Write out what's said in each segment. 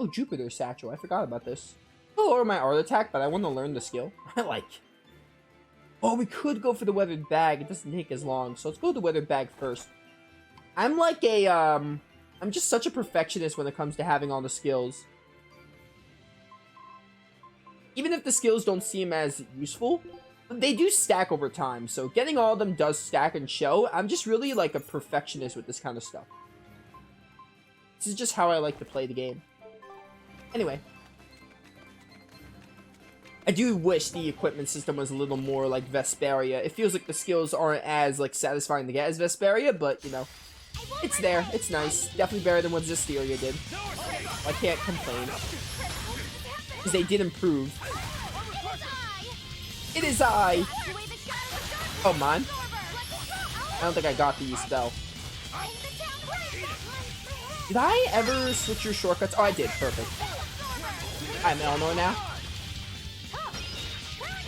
Oh, Jupiter Satchel. I forgot about this. I'll lower my art attack, but I want to learn the skill. I like. Oh, we could go for the weathered bag. It doesn't take as long, so let's go with the weathered bag first. I'm like a, I'm just such a perfectionist when it comes to having all the skills. Even if the skills don't seem as useful, they do stack over time, so getting all of them does stack and show. I'm just really like a perfectionist with this kind of stuff. This is just how I like to play the game. Anyway. I do wish the equipment system was a little more like Vesperia. It feels like the skills aren't as like satisfying to get as Vesperia, but you know, it's there. It's nice. Definitely better than what Zestiria did. I can't complain. Because they did improve. It is I! Oh, mine? I don't think I got the spell. Did I ever switch your shortcuts? Oh, I did. Perfect. I'm Eleanor now.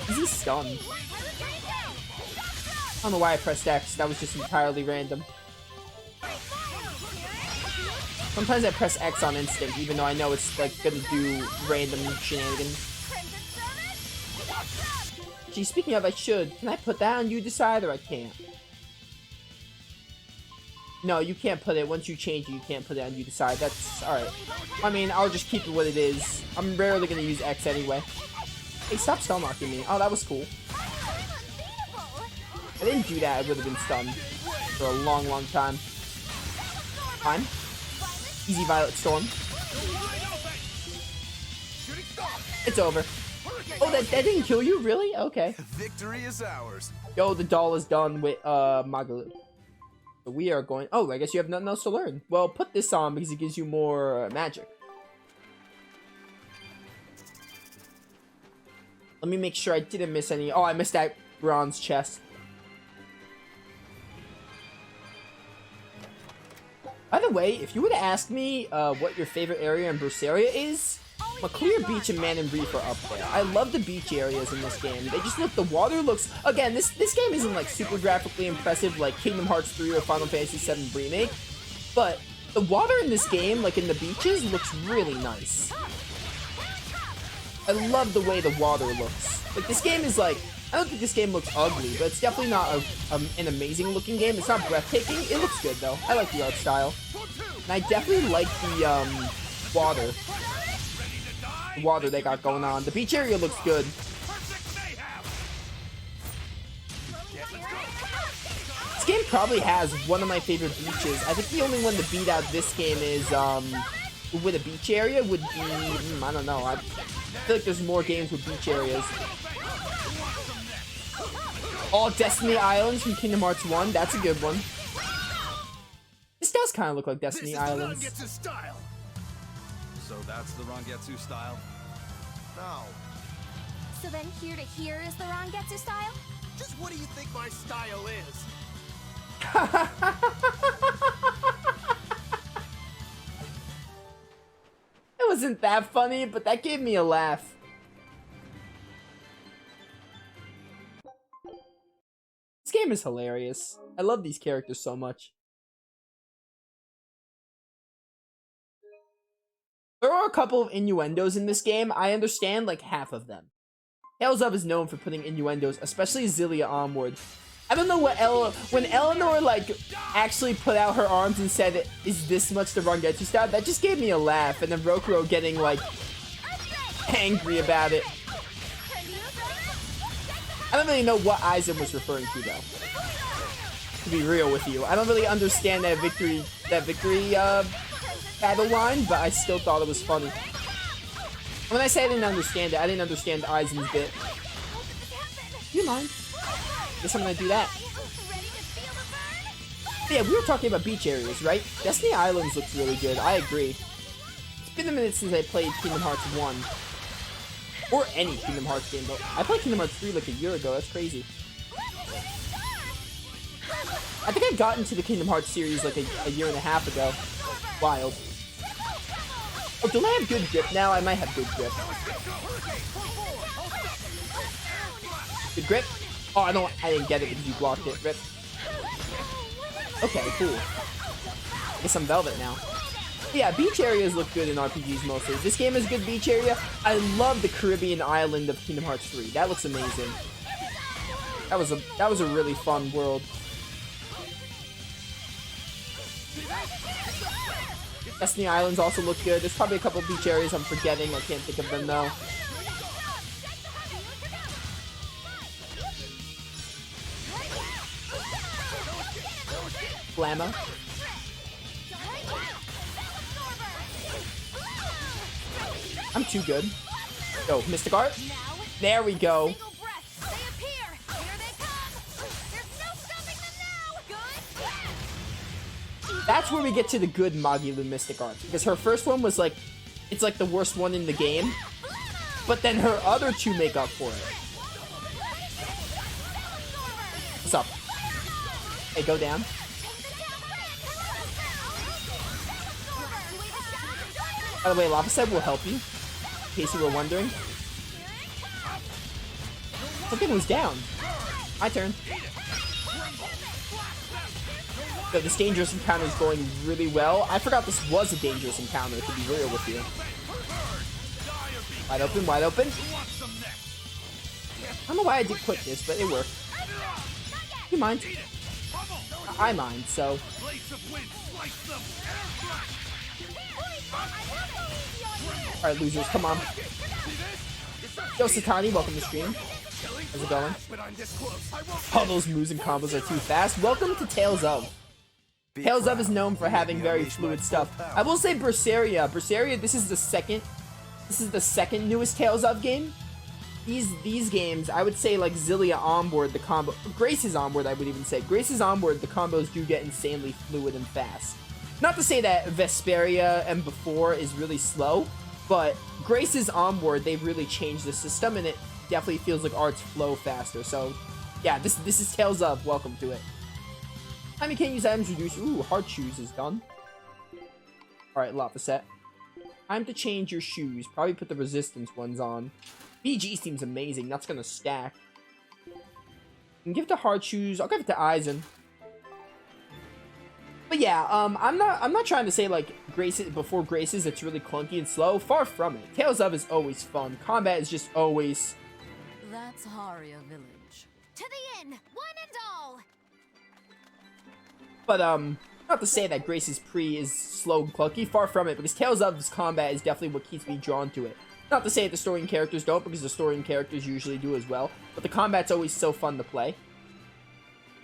Is he stunned? I don't know why I pressed X. That was just entirely random. Sometimes I press X on instinct, even though I know it's like gonna do random shenanigans. Gee, speaking of, I should. Can I put that on you decide, or I can't? No, you can't put it. Once you change it, you can't put it on you decide. That's alright. I mean, I'll just keep it what it is. I'm rarely gonna use X anyway. Hey, stop stun marking me. Oh, that was cool. I didn't do that, I would have been stunned for a long, long time. Fine. Easy Violet Storm. It's over. Oh, that didn't kill you? Really? Okay. Victory is ours. Yo, the doll is done with Magalu. So we are going... Oh, I guess you have nothing else to learn. Well, put this on because it gives you more magic. Let me make sure I didn't miss any... Oh, I missed that bronze chest. By the way, if you would have asked me what your favorite area in Berseria is, McClear Beach and Man and Reef are up there. I love the beach areas in this game. They just look... The water looks... Again, this game isn't like super graphically impressive like Kingdom Hearts 3 or Final Fantasy 7 Remake, but the water in this game, like in the beaches, looks really nice. I love the way the water looks. Like, this game is like... I don't think this game looks ugly, but it's definitely not an amazing looking game. It's not breathtaking. It looks good, though. I like the art style. And I definitely like the, water. The water they got going on. The beach area looks good. This game probably has one of my favorite beaches. I think the only one to beat out this game is, with a beach area would be... I don't know. I feel like there's more games with beach areas. All Destiny Islands from Kingdom Hearts 1. That's a good one. This does kind of look like Destiny Islands. Style. So that's the Rangetsu style? No. So then here to here is the Rangetsu style? Just what do you think my style is? It wasn't that funny, but that gave me a laugh. This game is hilarious. I love these characters so much. There are a couple of innuendos in this game. I understand like half of them. Tales of is known for putting innuendos, especially Zilia onward. I don't know what when Eleanor like actually put out her arms and said, "Is this much the Rangetsu style?" That just gave me a laugh, and then Rokuro getting like angry about it. I don't really know what Aizen was referring to, though. To be real with you, I don't really understand that victory battle line, but I still thought it was funny. When I say I didn't understand it, I didn't understand Aizen's bit. Do you mind? Guess I'm gonna do that. But yeah, we were talking about beach areas, right? Destiny Islands looks really good. I agree. It's been a minute since I played Kingdom Hearts 1. Or any Kingdom Hearts game, but I played Kingdom Hearts 3 like a year ago. That's crazy. I think I got into the Kingdom Hearts series like a year and a half ago. Wild. Oh, don't I have good grip now? I might have good grip. Good grip? Oh, I didn't get it because you blocked it. Rip. Okay, cool. Guess I'm Velvet now. Yeah, beach areas look good in RPGs mostly. This game is a good beach area. I love the Caribbean island of Kingdom Hearts 3. That looks amazing. That was a really fun world. Destiny Islands also look good. There's probably a couple beach areas I'm forgetting. I can't think of them though. Flamma. I'm too good. Go, Mystic Art. There we go. That's where we get to the good Magilu Mystic Art. Because her first one was like, it's like the worst one in the game. But then her other two make up for it. What's up? Hey, go down. By the way, Lava Set will help you. In case you were wondering. Something was down. My turn. So this dangerous encounter is going really well. I forgot this was a dangerous encounter, to be real with you. Wide open, wide open. I don't know why I did quit this, but it worked. You mind? I mind, so. Alright, losers, come on. Yo, Satani, welcome to stream. How's it going? All those moves and combos are too fast. Welcome to Tales of. Tales of is known for having very fluid stuff. I will say Berseria. Berseria, this is the second newest Tales of game. These games, I would say like Zillia onboard, the combo, Grace's onboard, I would even say. Grace's onboard, the combos do get insanely fluid and fast. Not to say that Vesperia and before is really slow, but Grace's onboard, they've really changed the system and it definitely feels like arts flow faster. So yeah, this is Tales of. Welcome to it. Time you can't use items reduced. Ooh, Heart Shoes is done. Alright, Lava Set. Time to change your shoes. Probably put the resistance ones on. BG seems amazing. That's gonna stack. And give it to Heart Shoes. I'll give it to Aizen. But yeah, I'm not trying to say like Grace's before Grace's it's really clunky and slow. Far from it. Tales of is always fun. Combat is just always. That's Haria village. To the inn, one and all. But, not to say that Grace's pre is slow and clunky, far from it, because Tales of's combat is definitely what keeps me drawn to it. Not to say that the story and characters don't, because the story and characters usually do as well, but the combat's always so fun to play.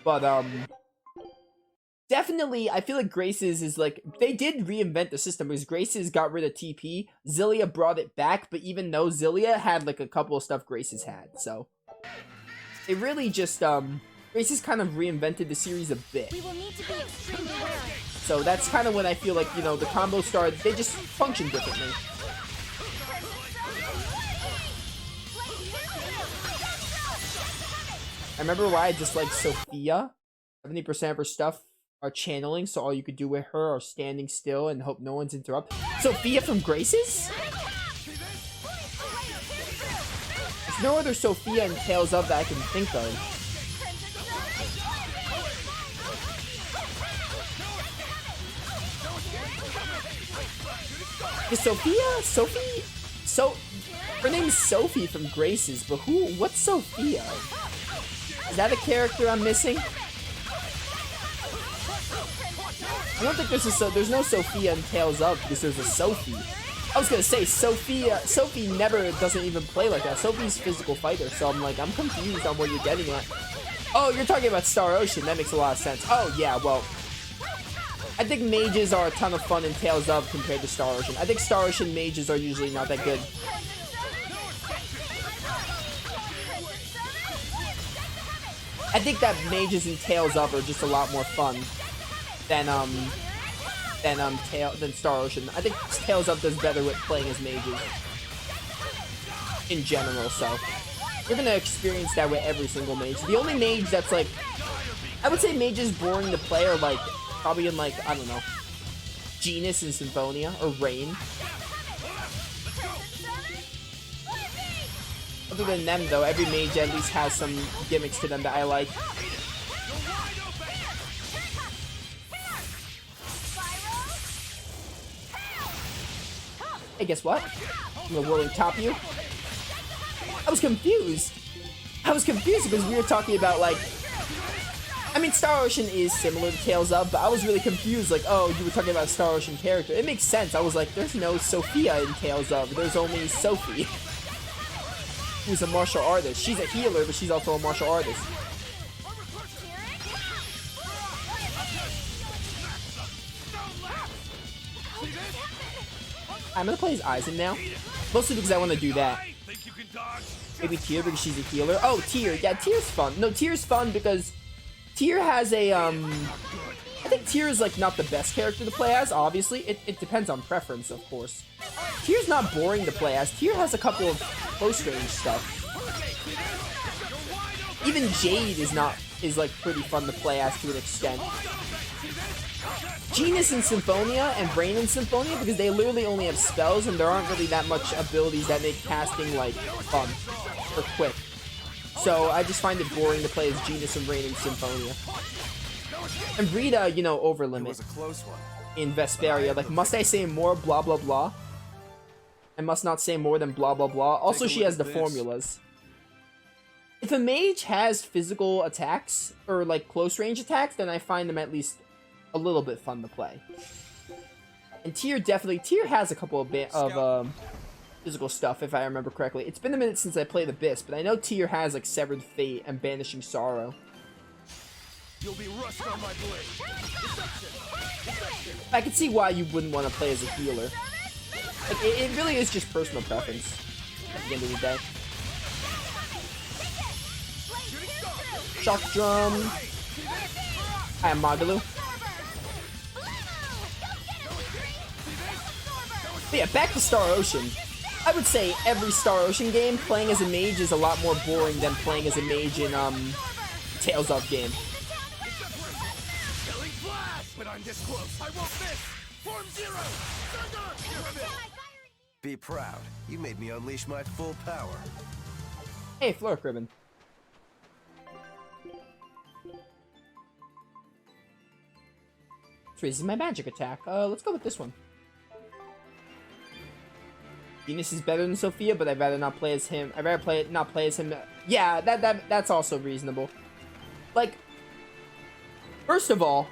But, definitely, I feel like Grace's is like, they did reinvent the system, because Grace's got rid of TP, Zillia brought it back, but even though Zillia had like a couple of stuff Grace's had, so. It really just, Grace's kind of reinvented the series a bit. We will need to be extremely wary. So that's kind of when I feel like, you know, the combo stars, they just function differently. I remember why I disliked Sophia. 70% of her stuff are channeling, so all you could do with her are standing still and hope no one's interrupted. Sophia from Grace's? There's no other Sophia in Tales of that I can think of. Is Sophie? Her name is Sophie from Grace's, but what's Sophia? Is that a character I'm missing? I don't think there's no Sophia in Tales of, because there's a Sophie. I was gonna say, Sophie never doesn't even play like that. Sophie's a physical fighter, so I'm confused on what you're getting at. Oh, you're talking about Star Ocean, that makes a lot of sense. Oh, yeah, well, I think mages are a ton of fun in Tales of compared to Star Ocean. I think Star Ocean mages are usually not that good. I think that mages in Tales of are just a lot more fun than Star Ocean. I think Tales of does better with playing as mages in general, so you're gonna experience that with every single mage. The only mage that's like, I would say mages boring to play are like probably in like, I don't know, Genus and Symphonia or Rain. Other than them though, every mage at least has some gimmicks to them that I like. Hey, guess what? I'm gonna whirling top you. I was confused. Because we were talking about, like... I mean, Star Ocean is similar to Tales of, but I was really confused. Like, oh, you were talking about a Star Ocean character. It makes sense. I was like, there's no Sophia in Tales of. There's only Sophie. Who's a martial artist. She's a healer, but she's also a martial artist. I'm gonna play as Aizen now. Mostly because I want to do that. Maybe Tyr because she's a healer. Oh, Tyr. Yeah, Tyr's fun. No, Tyr's fun because Tyr has a, I think Tyr is, like, not the best character to play as, obviously. It depends on preference, of course. Tyr's not boring to play as. Tyr has a couple of close range stuff. Even Jade is like pretty fun to play as to an extent. Genius in Symphonia and Brain in Symphonia because they literally only have spells and there aren't really that much abilities that make casting like fun or quick. So I just find it boring to play as Genius and Brain in Symphonia. And Rita, you know, over limit. It was a close one. In Vesperia, like, must I say more blah blah blah? I must not say more than blah blah blah. Also, she has the formulas. If a mage has physical attacks, or like close range attacks, then I find them at least a little bit fun to play. And Tyr has a couple of physical stuff, if I remember correctly. It's been a minute since I played Abyss, but I know Tyr has like Severed Fate and Banishing Sorrow. You'll be rust on my blade. I can see why you wouldn't want to play as a healer. Like, it really is just personal preference at the end of the day. Shock Drum. I am Magalu. But yeah, back to Star Ocean. I would say every Star Ocean game, playing as a mage is a lot more boring than playing as a mage in, Tales of game. But I'm this close. I won't miss. Form 0. Be proud. You made me unleash my full power. Hey, Floric Ribbon. This raises my magic attack. Let's go with this one. Venus is better than Sophia, but I'd rather not play as him. I'd rather not play as him. Yeah, that's also reasonable. Like, first of all,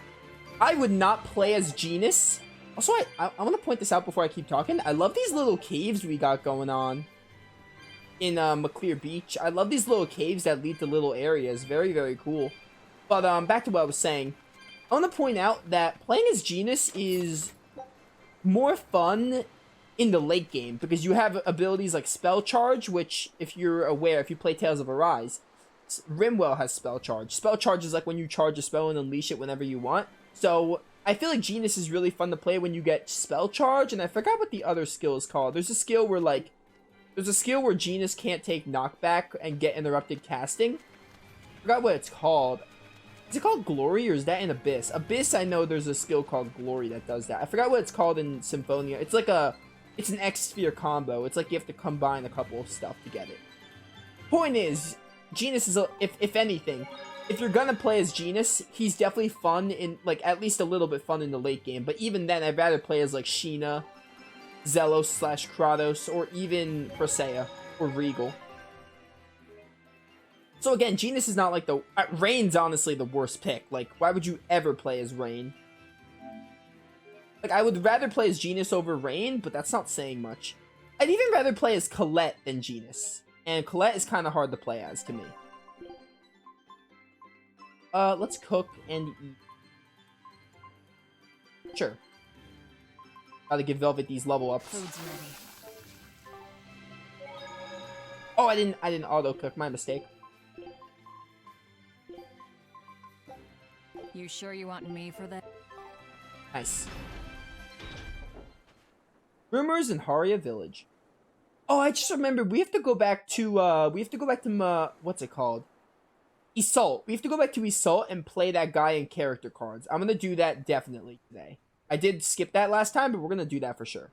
I would not play as Genus. Also, I want to point this out before I keep talking. I love these little caves we got going on in McClear Beach. I love these little caves that lead to little areas. Very, very cool. But back to what I was saying. I want to point out that playing as Genus is more fun in the late game because you have abilities like Spell Charge, which, if you're aware, if you play Tales of Arise, Rimwell has Spell Charge. Spell Charge is like when you charge a spell and unleash it whenever you want. So I feel like Genus is really fun to play when you get Spell Charge, and I forgot what the other skill is called. There's a skill where Genus can't take knockback and get interrupted casting. I forgot what it's called. Is it called Glory, or is that in Abyss? Abyss, I know there's a skill called Glory that does that. I forgot what it's called in Symphonia. It's like it's an X-Sphere combo. It's like you have to combine a couple of stuff to get it. Point is, Genus is, if anything, if you're gonna play as Genus, he's definitely fun in, like, at least a little bit fun in the late game. But even then, I'd rather play as, like, Sheena, Zelos/Kratos, or even Berseria or Regal. So again, Genus is not like the... Rain's honestly the worst pick. Like, why would you ever play as Rain? Like, I would rather play as Genus over Rain, but that's not saying much. I'd even rather play as Colette than Genus. And Colette is kind of hard to play as, to me. Let's cook and eat. Sure. Gotta give Velvet these level ups. Oh, I didn't auto cook. My mistake. You sure you want me for that? Nice. Rumors in Haria Village. Oh, I just remembered. We have to go back to, what's it called? Iseult. We have to go back to Iseult and play that guy in character cards. I'm gonna do that definitely today. I did skip that last time, but we're gonna do that for sure.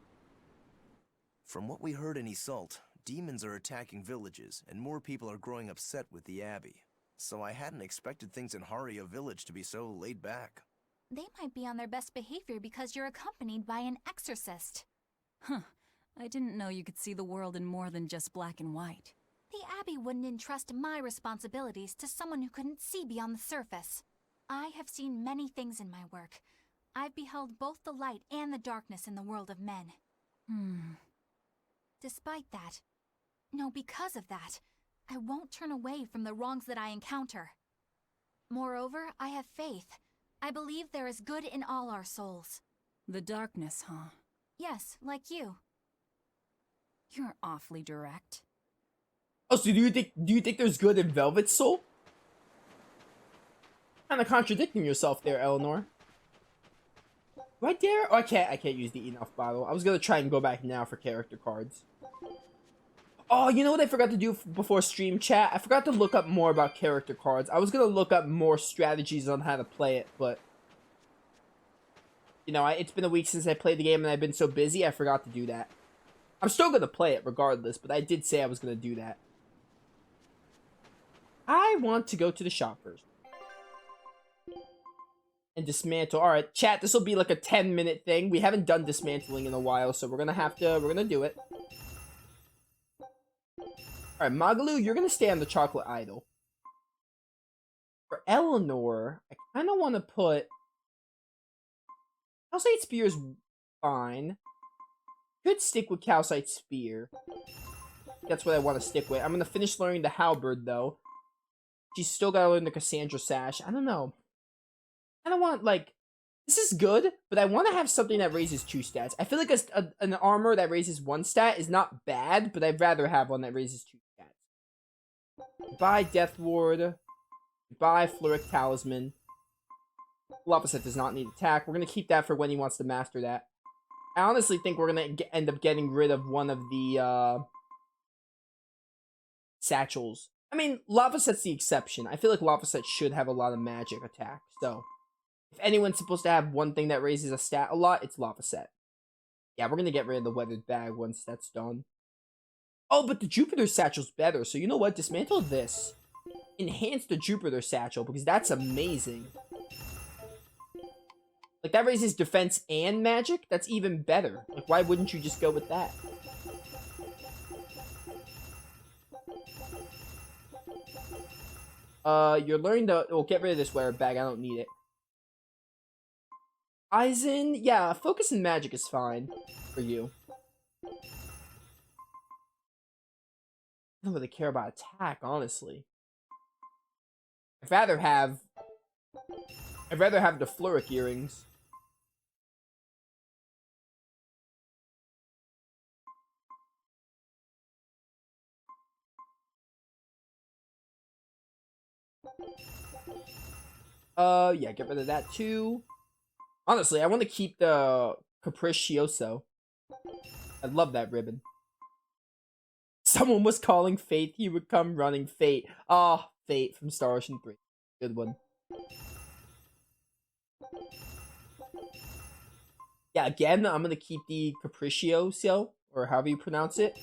From what we heard in Iseult, demons are attacking villages, and more people are growing upset with the Abbey. So I hadn't expected things in Haria Village to be so laid back. They might be on their best behavior because you're accompanied by an exorcist. Huh. I didn't know you could see the world in more than just black and white. The Abbey wouldn't entrust my responsibilities to someone who couldn't see beyond the surface. I have seen many things in my work. I've beheld both the light and the darkness in the world of men. Despite that, no, because of that, I won't turn away from the wrongs that I encounter. Moreover, I have faith. I believe there is good in all our souls. The darkness, huh? Yes, like you. You're awfully direct. Oh, so do you think there's good in Velvet Soul? Kind of contradicting yourself there, Eleanor. Right there? Oh, I can't use the enough bottle. I was gonna try and go back now for character cards. Oh, you know what I forgot to do before stream chat? I forgot to look up more about character cards. I was gonna look up more strategies on how to play it, but you know, it's been a week since I played the game and I've been so busy, I forgot to do that. I'm still gonna play it regardless, but I did say I was gonna do that. I want to go to the shop first. And dismantle. Alright, chat, this will be like a 10-minute thing. We haven't done dismantling in a while, so we're gonna do it. Alright, Magalu, you're gonna stay on the chocolate idol. For Eleanor, I kinda wanna put... Calcite Spear is fine. Could stick with Calcite Spear. That's what I want to stick with. I'm gonna finish learning the Halberd, though. She's still gotta learn the Cassandra Sash. I don't know. I don't want, like... This is good, but I want to have something that raises 2 stats. I feel like an armor that raises 1 stat is not bad, but I'd rather have one that raises 2 stats. Goodbye, Death Ward. Goodbye, Fluric Talisman. Lava Set does not need attack. We're going to keep that for when he wants to master that. I honestly think we're going to end up getting rid of one of the satchels. I mean, Lava Set's the exception. I feel like Lava Set should have a lot of magic attack, so... If anyone's supposed to have one thing that raises a stat a lot, it's Lava Set. Yeah, we're gonna get rid of the Weathered Bag once that's done. Oh, but the Jupiter Satchel's better, so you know what? Dismantle this. Enhance the Jupiter Satchel, because that's amazing. Like, that raises defense and magic? That's even better. Like, why wouldn't you just go with that? You're learning to... Well, get rid of this Weathered Bag. I don't need it. Aizen, yeah, focus and magic is fine for you. I don't really care about attack, honestly. I'd rather have the Fluric earrings. Yeah, get rid of that too. Honestly, I want to keep the Capriccioso. I love that ribbon. Someone was calling Fate, he would come running. Fate. Ah, oh, Fate from Star Ocean 3. Good one. Yeah, again, I'm going to keep the Capriccioso, or however you pronounce it.